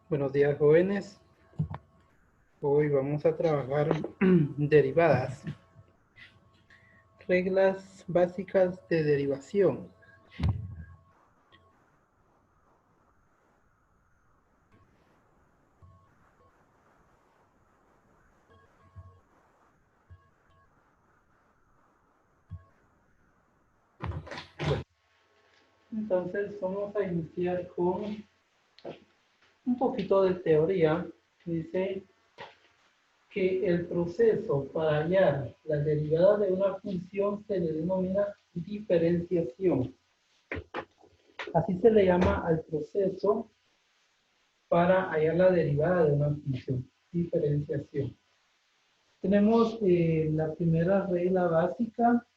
Buenos días, jóvenes. Hoy vamos a trabajar derivadas, reglas básicas de derivación. Entonces vamos a iniciar con un poquito de teoría. Dice que el proceso para hallar la derivada de una función se le denomina diferenciación. Así se le llama al proceso para hallar la derivada de una función, diferenciación. Tenemos la primera regla básica,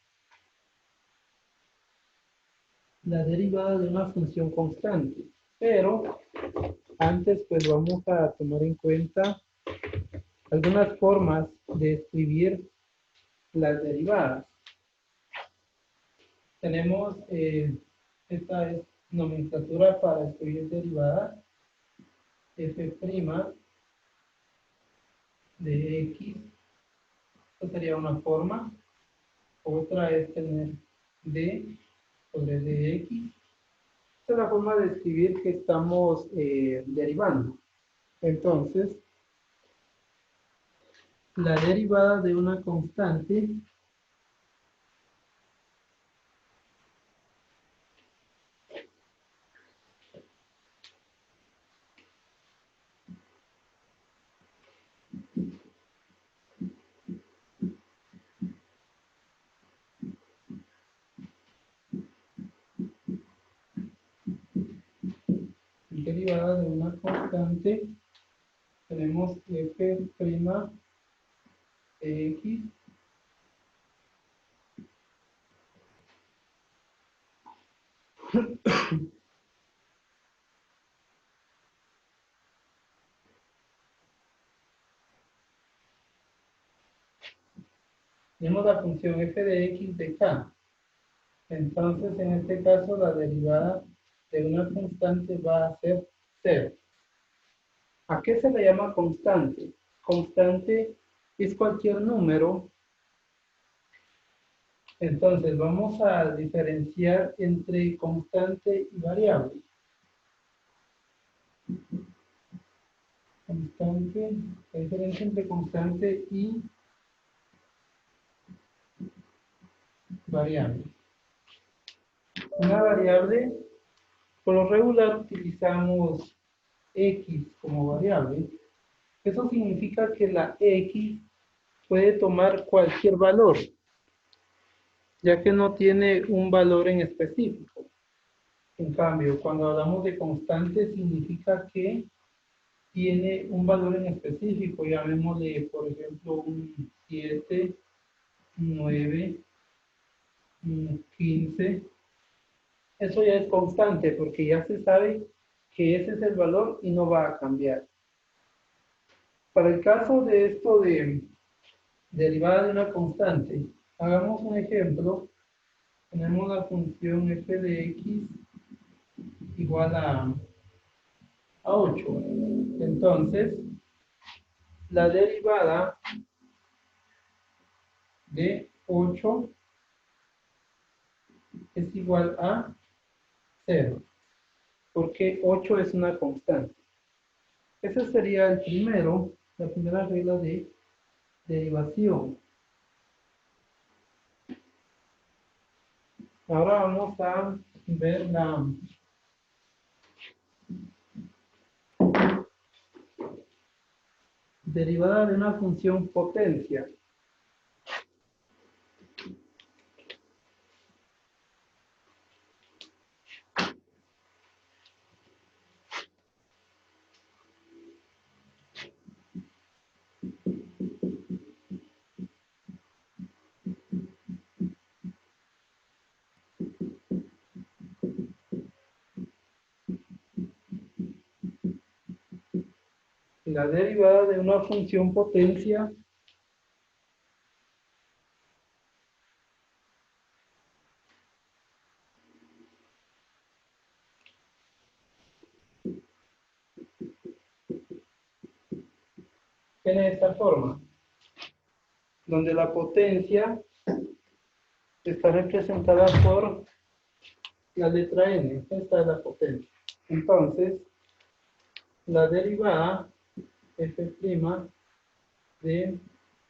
la derivada de una función constante. Pero antes pues vamos a tomar en cuenta algunas formas de escribir las derivadas. Tenemos esta es nomenclatura para escribir derivadas. F' de X, esta sería una forma. Otra es tener D sobre dx. Esta es la forma de escribir que estamos derivando. Entonces, la derivada de una constante derivada de una constante, tenemos f' de x tenemos la función f de x de k. Entonces, en este caso, la derivada de una constante va a ser 0. ¿A qué se le llama constante? Constante es cualquier número. Entonces, vamos a diferenciar entre constante y variable. Constante, la diferencia entre constante y variable. Una variable, por lo regular utilizamos x como variable. Eso significa que la x puede tomar cualquier valor, ya que no tiene un valor en específico. En cambio, cuando hablamos de constante, significa que tiene un valor en específico. Llamémosle, por ejemplo, un 7, un 9, un 15. Eso ya es constante porque ya se sabe que ese es el valor y no va a cambiar. Para el caso de esto de derivada de una constante, hagamos un ejemplo. Tenemos la función f de x igual a 8. Entonces, la derivada de 8 es igual a 0, porque 8 es una constante. Ese sería el primero, la primera regla de derivación. Ahora vamos a ver la derivada de una función potencia. La derivada de una función potencia tiene esta forma, donde la potencia está representada por la letra n. Esta es la potencia. Entonces, la derivada f' de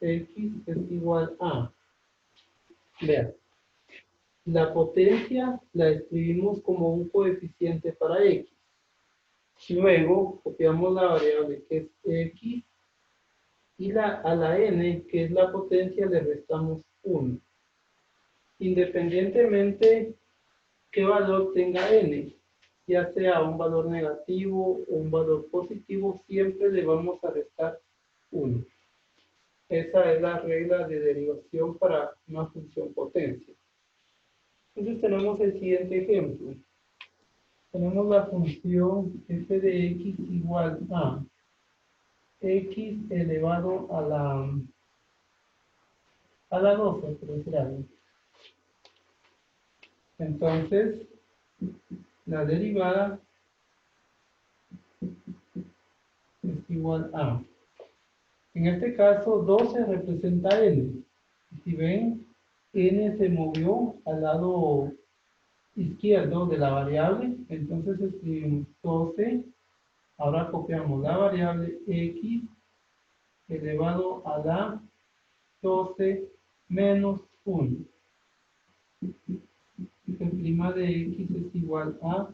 x es igual a, vean, la potencia la escribimos como un coeficiente para x. Luego copiamos la variable que es x y a la n, que es la potencia, le restamos 1. Independientemente qué valor tenga n, ya sea un valor negativo o un valor positivo, siempre le vamos a restar 1. Esa es la regla de derivación para una función potencia. Entonces tenemos el siguiente ejemplo. Tenemos la función f de x igual a x elevado a la 12, por decir algo. Entonces, la derivada es igual a, en este caso 12 representa n. Si ven, n se movió al lado izquierdo de la variable, entonces escribimos 12, ahora copiamos la variable x elevado a la 12 menos 1. F' de x es igual a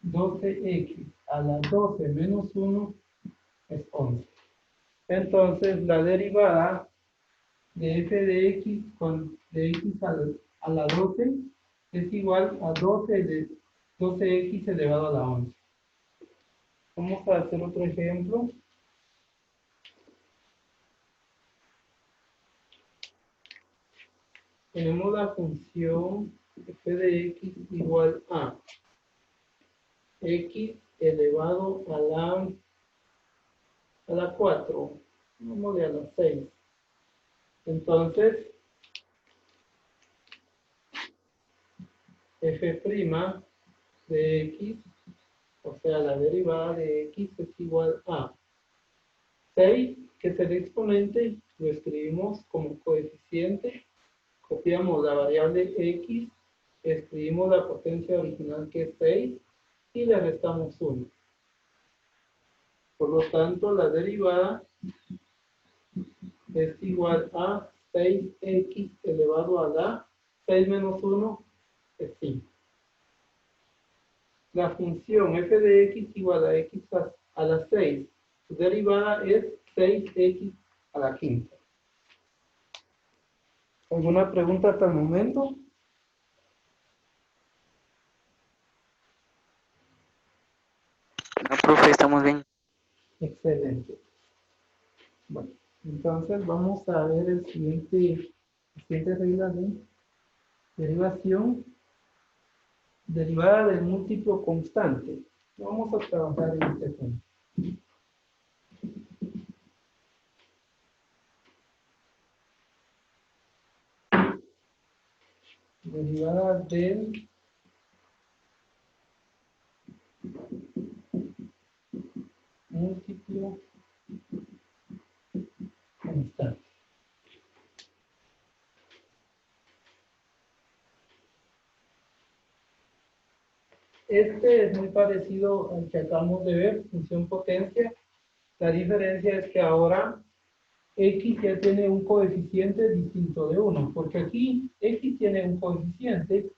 12x a la 12 menos 1 es 11. Entonces la derivada de f de x de x a la 12 es igual a 12x elevado a la 11. Vamos a hacer otro ejemplo. Tenemos la función f de x igual a x elevado a la 4, vamos a la 6. Entonces, f' de x, o sea, la derivada de x es igual a 6, que es el exponente, lo escribimos como coeficiente, copiamos la variable x, escribimos la potencia original que es 6 y le restamos 1. Por lo tanto, la derivada es igual a 6x elevado a la 6 menos 1 es 5. La función f de x igual a x a la 6. Su derivada es 6x a la quinta. ¿Alguna pregunta hasta el momento? No, profe, estamos bien. Excelente. Bueno, entonces vamos a ver la siguiente regla de derivación. Derivada del múltiplo constante. Vamos a trabajar en este punto. Derivada del múltiplo constante. Este es muy parecido al que acabamos de ver, función potencia. La diferencia es que ahora x ya tiene un coeficiente distinto de 1, porque aquí x tiene un coeficiente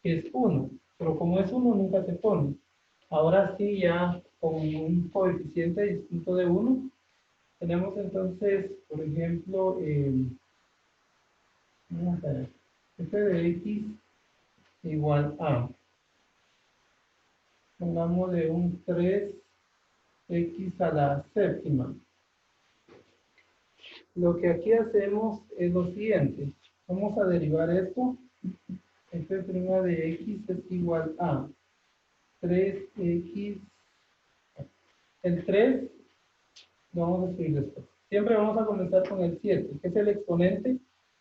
que es 1, pero como es 1 nunca se pone. Ahora sí, ya con un coeficiente distinto de 1, tenemos entonces, por ejemplo, vamos a ver, f de x igual a, pongamos de un 3x a la séptima. Lo que aquí hacemos es lo siguiente. Vamos a derivar esto. F' de x es igual a 3x. El 3 lo vamos a escribir después. Siempre vamos a comenzar con el 7, que es el exponente.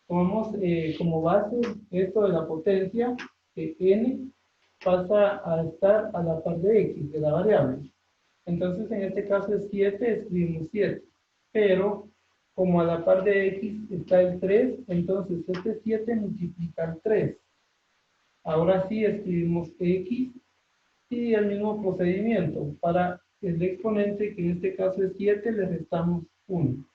Tomamos como base esto de la potencia, que n pasa a estar a la par de x, de la variable. Entonces, en este caso es 7, escribimos 7. pero como a la par de x está el 3, entonces este 7 multiplica el 3. Ahora sí escribimos x y el mismo procedimiento. Para el exponente, que en este caso es 7, le restamos 1.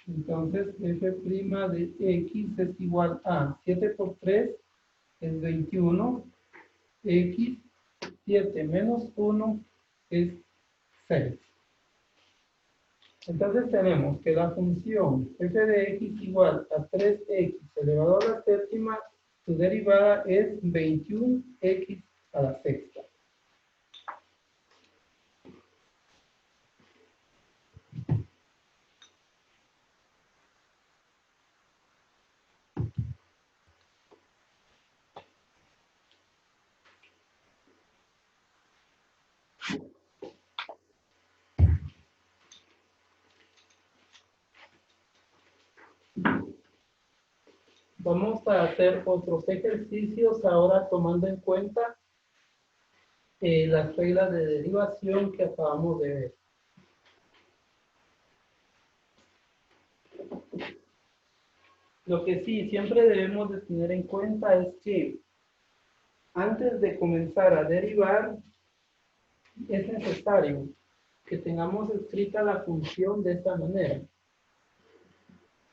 Entonces, f' de x es igual a 7 por 3 es 21, x, 7 menos 1 es 6. Entonces tenemos que la función f de x igual a 3x elevado a la séptima, su derivada es 21x a la sexta. Vamos a hacer otros ejercicios ahora tomando en cuenta las reglas de derivación que acabamos de ver. Lo que sí siempre debemos de tener en cuenta es que antes de comenzar a derivar es necesario que tengamos escrita la función de esta manera.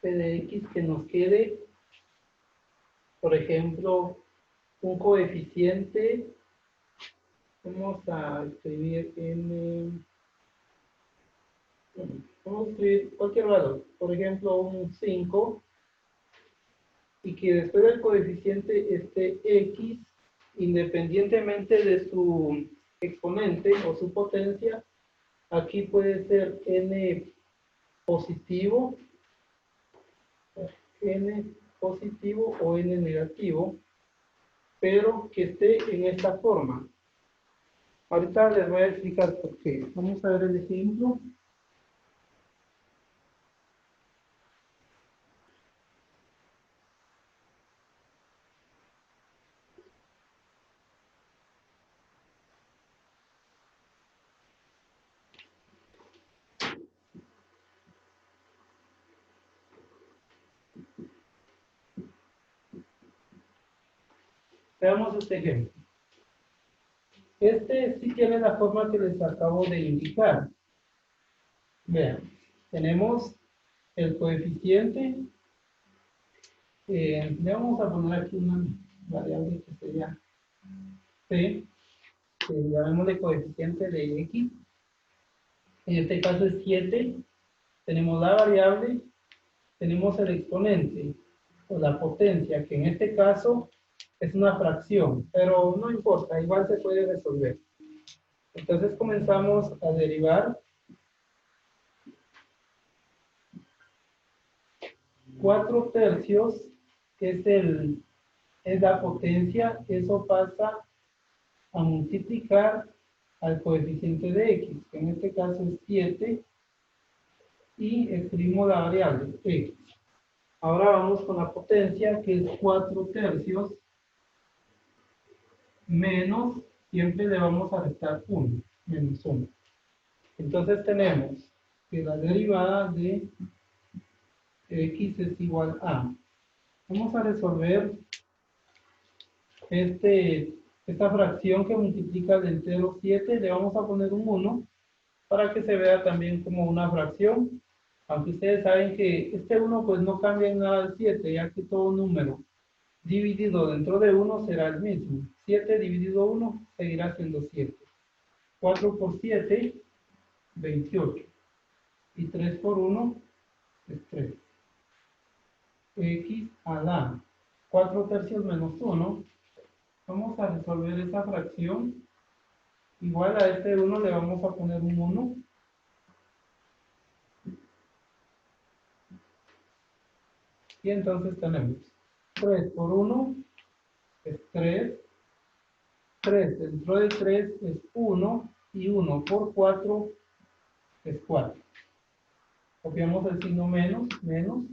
P de x que nos quede, por ejemplo, un coeficiente. Vamos a escribir vamos a escribir cualquier valor, por ejemplo un 5, y que después del coeficiente esté x, independientemente de su exponente o su potencia. Aquí puede ser n positivo, o n negativo, pero que esté en esta forma. Ahorita les voy a explicar por qué. Vamos a ver el ejemplo. Veamos este ejemplo. Este sí tiene la forma que les acabo de indicar. Vean, tenemos el coeficiente. Le vamos a poner aquí una variable que sería c, que llamémosle coeficiente de x. En este caso es 7. Tenemos la variable, tenemos el exponente o la potencia, que en este caso es una fracción, pero no importa, igual se puede resolver. Entonces comenzamos a derivar. 4/3 es la potencia, eso pasa a multiplicar al coeficiente de x, que en este caso es 7, y escribimos la variable x. Ahora vamos con la potencia, que es 4/3 menos, siempre le vamos a restar 1, menos 1. Entonces tenemos que la derivada de x es igual a, vamos a resolver esta fracción que multiplica el entero 7, le vamos a poner un 1 para que se vea también como una fracción, aunque ustedes saben que este 1 pues no cambia en nada al 7, ya que todo número dividido dentro de 1 será el mismo. 7 dividido 1 seguirá siendo 7. 4 por 7, 28. Y 3 por 1 es 3. X a la 4/3 menos 1. Vamos a resolver esa fracción. Igual a este 1 le vamos a poner un 1. Y entonces tenemos 3 por 1 es 3. 3 dentro de 3 es 1. Y 1 por 4 es 4. Copiamos el signo menos, menos.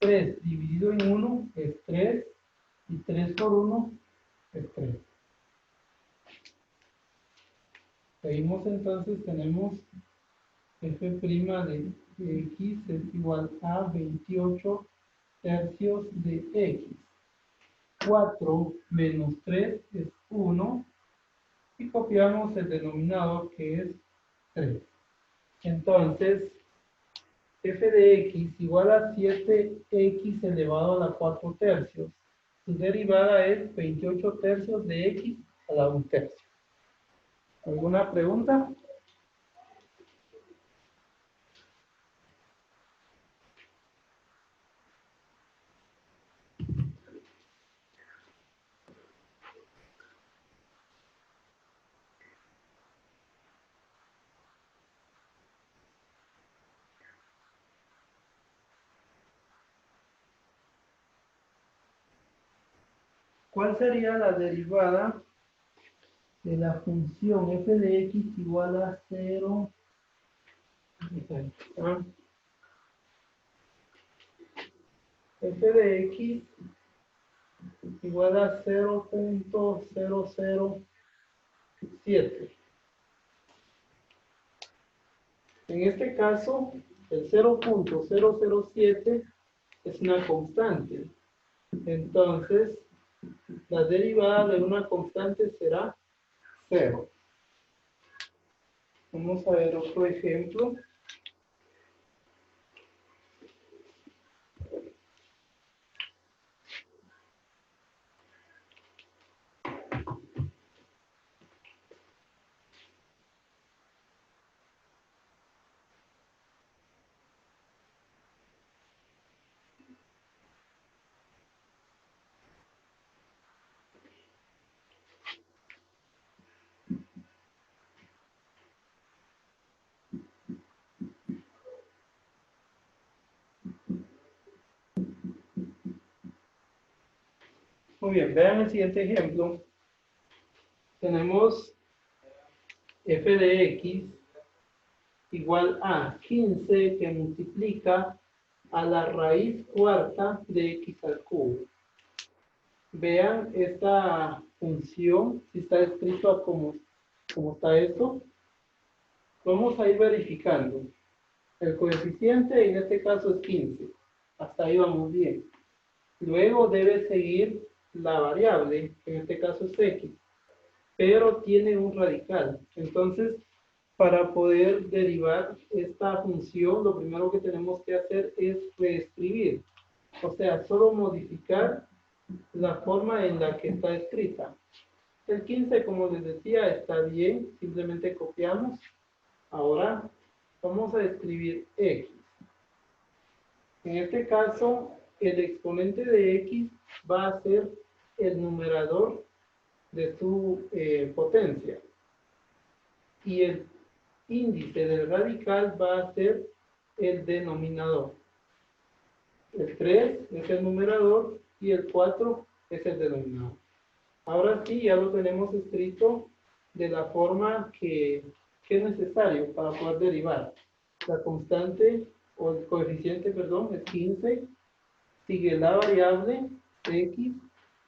3 dividido en 1 es 3. Y 3 por 1 es 3. Seguimos entonces, tenemos f' de x es igual a 28 tercios de x. 4 menos 3 es 1 y copiamos el denominador que es 3. Entonces, f de x igual a 7x elevado a la 4 tercios. Su derivada es 28 tercios de x a la 1 tercio. ¿Alguna pregunta? ¿Cuál sería la derivada de la función f de x igual a 0? F de x igual a 0.007. En este caso, el 0.007 es una constante. Entonces, la derivada de una constante será 0. Vamos a ver otro ejemplo. Muy bien, vean el siguiente ejemplo. Tenemos f de x igual a 15 que multiplica a la raíz cuarta de x al cubo. Vean esta función, si está escrito como está esto. Vamos a ir verificando. El coeficiente en este caso es 15. Hasta ahí vamos bien. Luego debe seguir la variable, que en este caso es x, pero tiene un radical. Entonces, para poder derivar esta función, lo primero que tenemos que hacer es reescribir. O sea, solo modificar la forma en la que está escrita. El 15, como les decía, está bien. Simplemente copiamos. Ahora vamos a escribir x. En este caso, el exponente de x va a ser el numerador de su potencia. Y el índice del radical va a ser el denominador. El 3 es el numerador y el 4 es el denominador. Ahora sí, ya lo tenemos escrito de la forma que es necesario para poder derivar. La constante, o el coeficiente, perdón, es 15, sigue la variable x,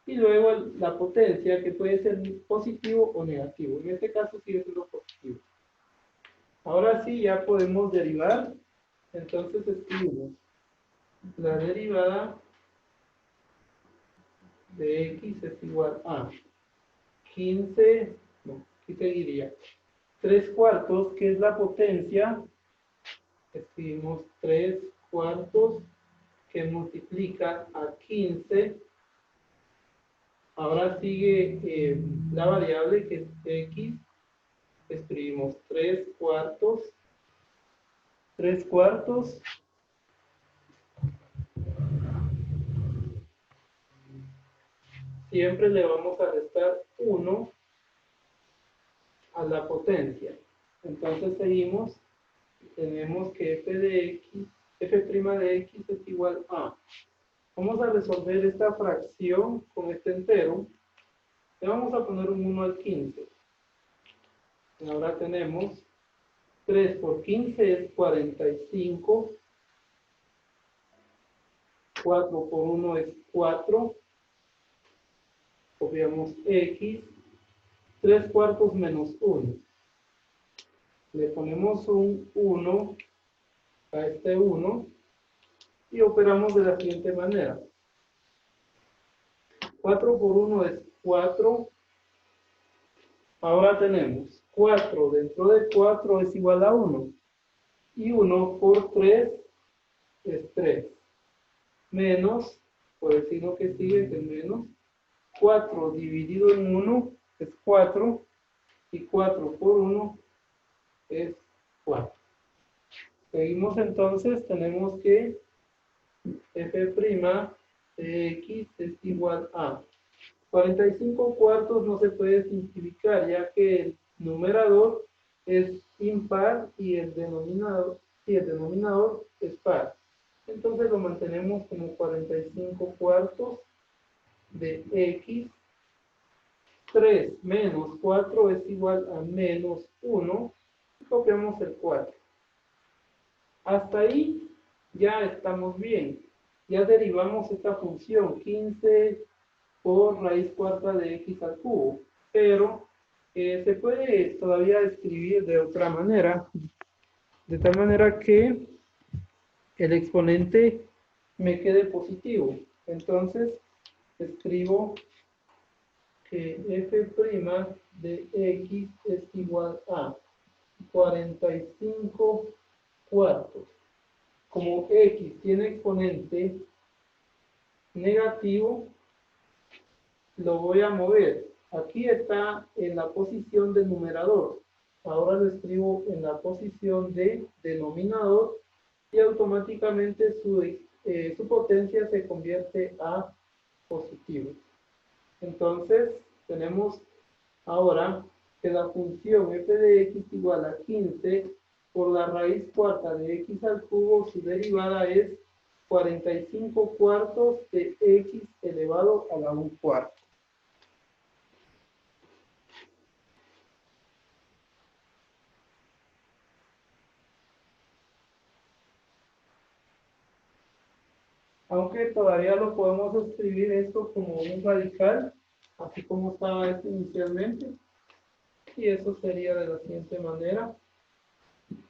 y luego la potencia, que puede ser positivo o negativo. En este caso sigue siendo positivo. Ahora sí, ya podemos derivar. Entonces escribimos la derivada de x es igual a 15, no, aquí seguiría 3 cuartos, que es la potencia. Escribimos 3 cuartos, que multiplica a 15. Ahora sigue la variable, que es x. Escribimos 3 cuartos. 3 cuartos. Siempre le vamos a restar 1 a la potencia. Entonces seguimos. Tenemos que f de x, f' de x es igual a. Vamos a resolver esta fracción con este entero. Le vamos a poner un 1 al 15. Ahora tenemos 3 por 15 es 45. 4 por 1 es 4. Copiamos x. 3 cuartos menos 1. Le ponemos un 1 a este 1 y operamos de la siguiente manera. 4 por 1 es 4. Ahora tenemos 4 dentro de 4 es igual a 1. Y 1 por 3 es 3. Menos, por el signo que sigue es el menos. 4 dividido en 1 es 4. Y 4 por 1 es 4. Seguimos entonces, tenemos que f' de x es igual a 45 cuartos. No se puede simplificar ya que el numerador es impar y el denominador es par. Entonces lo mantenemos como 45 cuartos de x. 3 menos 4 es igual a menos 1. Y copiamos el 4. Hasta ahí ya estamos bien. Ya derivamos esta función 15 por raíz cuarta de x al cubo. Pero se puede todavía escribir de otra manera. De tal manera que el exponente me quede positivo. Entonces escribo que f' de x es igual a 45 cuartos. Como x tiene exponente negativo, lo voy a mover. Aquí está en la posición del numerador. Ahora lo escribo en la posición de denominador y automáticamente su potencia se convierte a positivo. Entonces, tenemos ahora que la función f de x igual a 15 por la raíz cuarta de x al cubo, su derivada es 45 cuartos de x elevado a la 1 cuarto. Aunque todavía lo podemos escribir esto como un radical, así como estaba esto inicialmente. Y eso sería de la siguiente manera.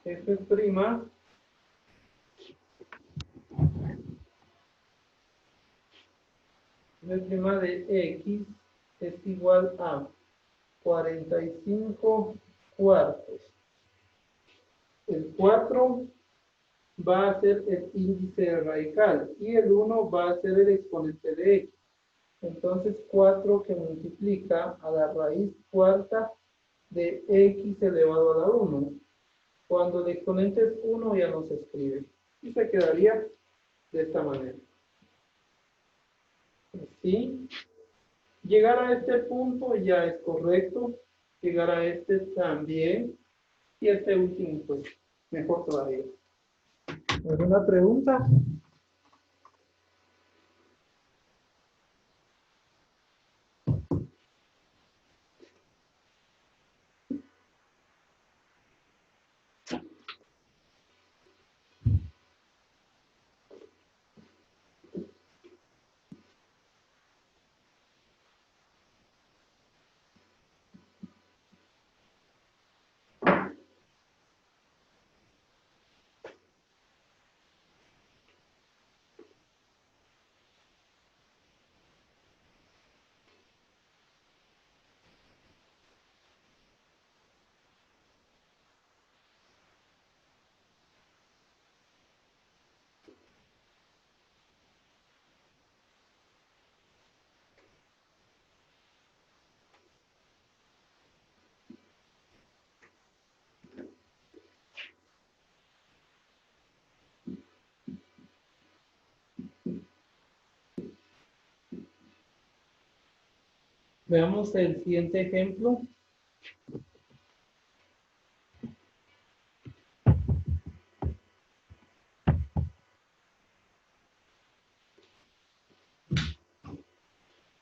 F' de x es igual a 45 cuartos. El 4 va a ser el índice radical y el 1 va a ser el exponente de x. Entonces 4 que multiplica a la raíz cuarta de x elevado a la 1. Cuando el exponente es 1 ya no se escribe. Y se quedaría de esta manera. Así. Llegar a este punto ya es correcto. Llegar a este también. Y este último, pues, mejor todavía. ¿Alguna pregunta? Veamos el siguiente ejemplo.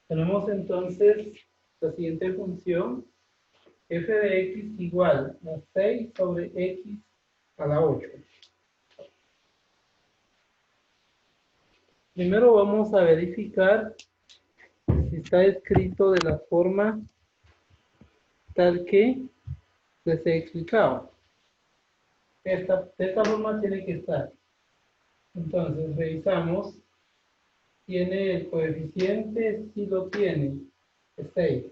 Tenemos entonces la siguiente función. F de x igual a 6 sobre x a la 8. Primero vamos a verificar si está escrito de la forma tal que les he explicado. De esta forma tiene que estar. Entonces, revisamos. ¿Tiene el coeficiente? Sí lo tiene. Es 6.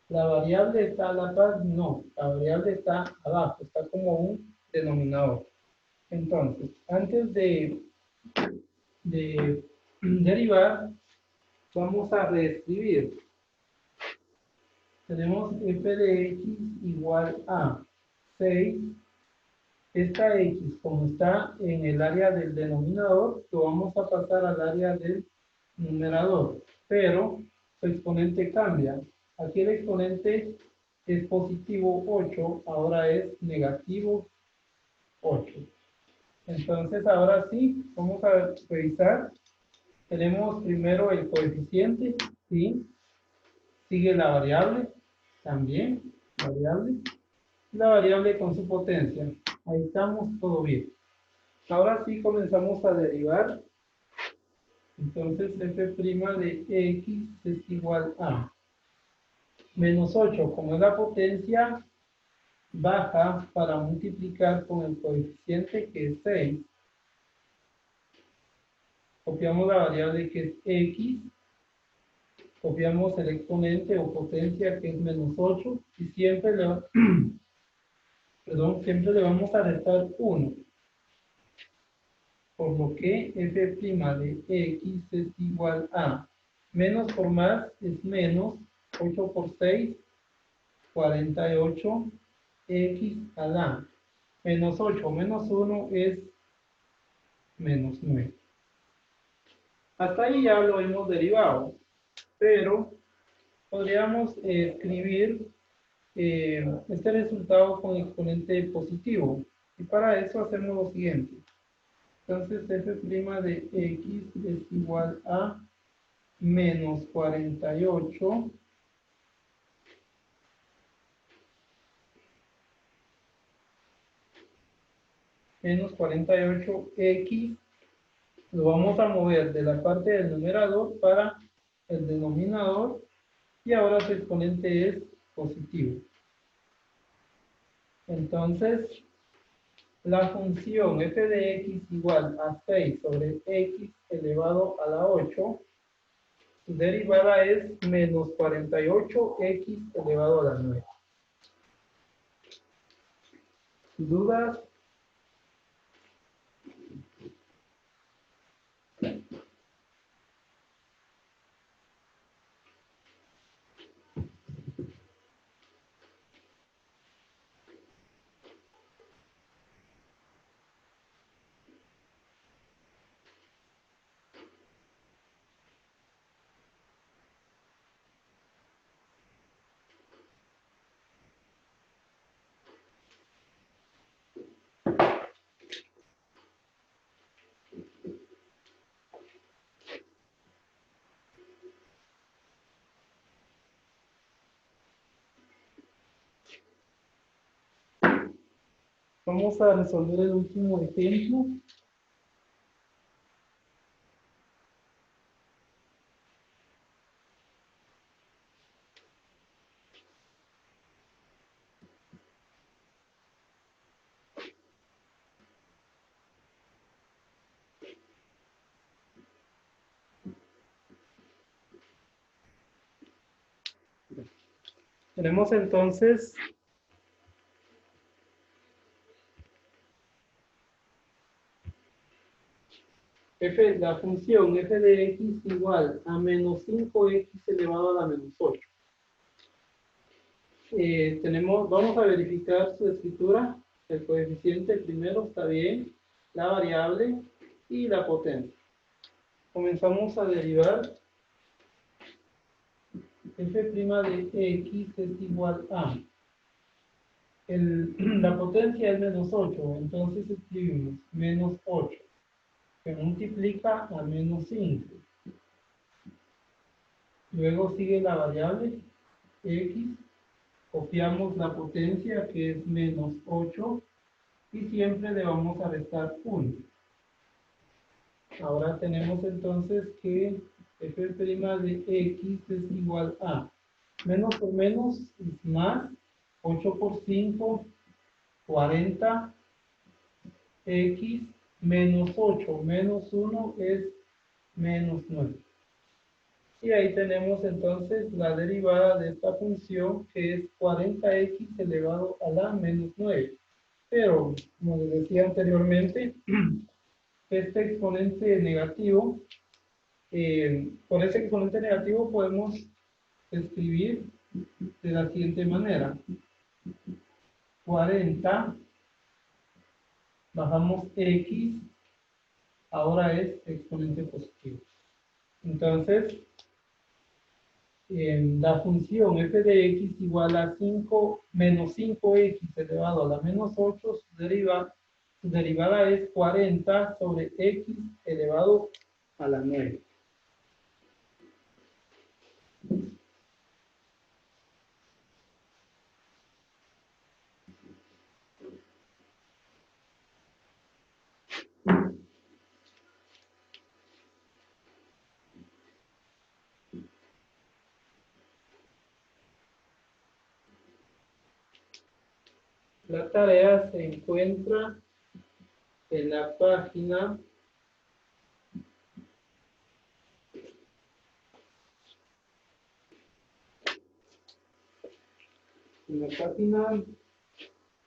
¿La variable está a la par? No. La variable está abajo. Está como un denominador. Entonces, antes de derivar, vamos a reescribir. Tenemos f de x igual a 6. Esta x, como está en el área del denominador, lo vamos a pasar al área del numerador. Pero su exponente cambia. Aquí el exponente es positivo 8, ahora es negativo 8. Entonces, ahora sí, vamos a revisar. Tenemos primero el coeficiente, ¿sí? Sigue la variable, también, variable. La variable con su potencia. Ahí estamos, todo bien. Ahora sí comenzamos a derivar. Entonces, f' de x es igual a menos 8. Como es la potencia, baja para multiplicar con el coeficiente que es 6. Copiamos la variable que es x, copiamos el exponente o potencia que es menos 8 y siempre le, siempre le vamos a restar 1. Por lo que f' de x es igual a menos por más es menos 8 por 6, 48 x a la menos 8 menos 1 es menos 9. Hasta ahí ya lo hemos derivado, pero podríamos escribir este resultado con exponente positivo. Y para eso hacemos lo siguiente. Entonces f' de x es igual a menos 48 menos 48x, lo vamos a mover de la parte del numerador para el denominador y ahora su exponente es positivo. Entonces, la función f de x igual a 6 sobre x elevado a la 8, su derivada es menos 48x elevado a la 9. ¿Dudas? Vamos a resolver el último ejemplo. Tenemos entonces la función f de x igual a menos 5x elevado a la menos 8. Vamos a verificar su escritura. El coeficiente primero está bien, la variable y la potencia. Comenzamos a derivar. F' de x es igual a la potencia es menos 8, entonces escribimos menos 8 que multiplica a menos 5. Luego sigue la variable x, copiamos la potencia que es menos 8 y siempre le vamos a restar 1. Ahora tenemos entonces que f' de x es igual a menos por menos es más, 8 por 5, 40, x menos 8 menos 1 es menos 9. Y ahí tenemos entonces la derivada de esta función que es 40x elevado a la menos 9. Pero, como les decía anteriormente, este exponente negativo, con ese exponente negativo podemos escribir de la siguiente manera. 40, bajamos x, ahora es exponente positivo. Entonces, la función f de x igual a 5 menos 5x elevado a la menos 8, su derivada es 40 sobre x elevado a la 9. La tarea se encuentra en la página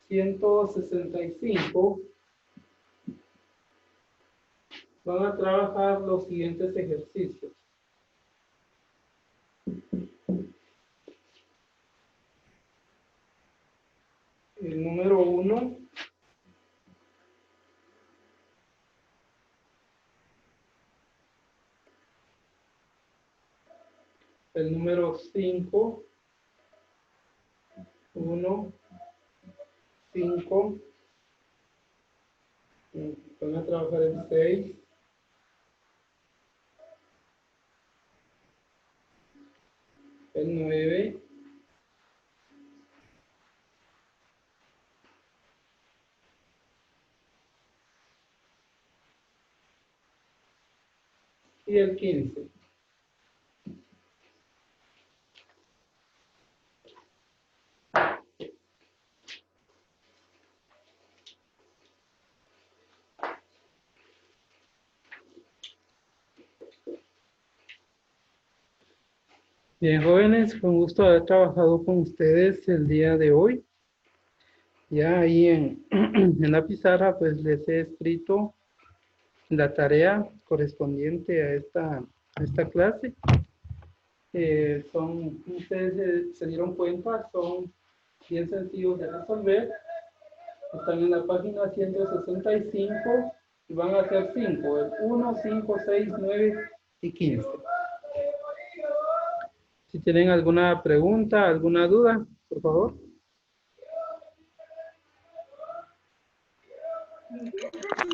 165. Van a trabajar los siguientes ejercicios. El número 1. El número 5. 1, 5. Van a trabajar el 6. El 9. Y el 15. Bien, jóvenes, fue un gusto haber trabajado con ustedes el día de hoy. Ya ahí en la pizarra pues les he escrito la tarea correspondiente a esta clase. Ustedes se dieron cuenta, son bien sencillos de resolver. Están en la página 165 y van a ser 5, el 1, 5, 6, 9 y 15. Si tienen alguna pregunta, alguna duda, por favor.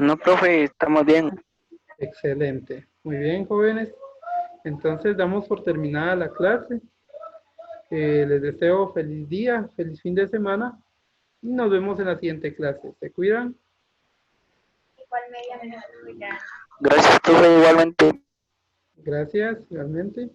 No, profe, estamos bien. Excelente. Muy bien, jóvenes. Entonces damos por terminada la clase. Les deseo feliz día, feliz fin de semana. Y nos vemos en la siguiente clase. ¿Se cuidan? Gracias, profe, igualmente. Gracias, igualmente.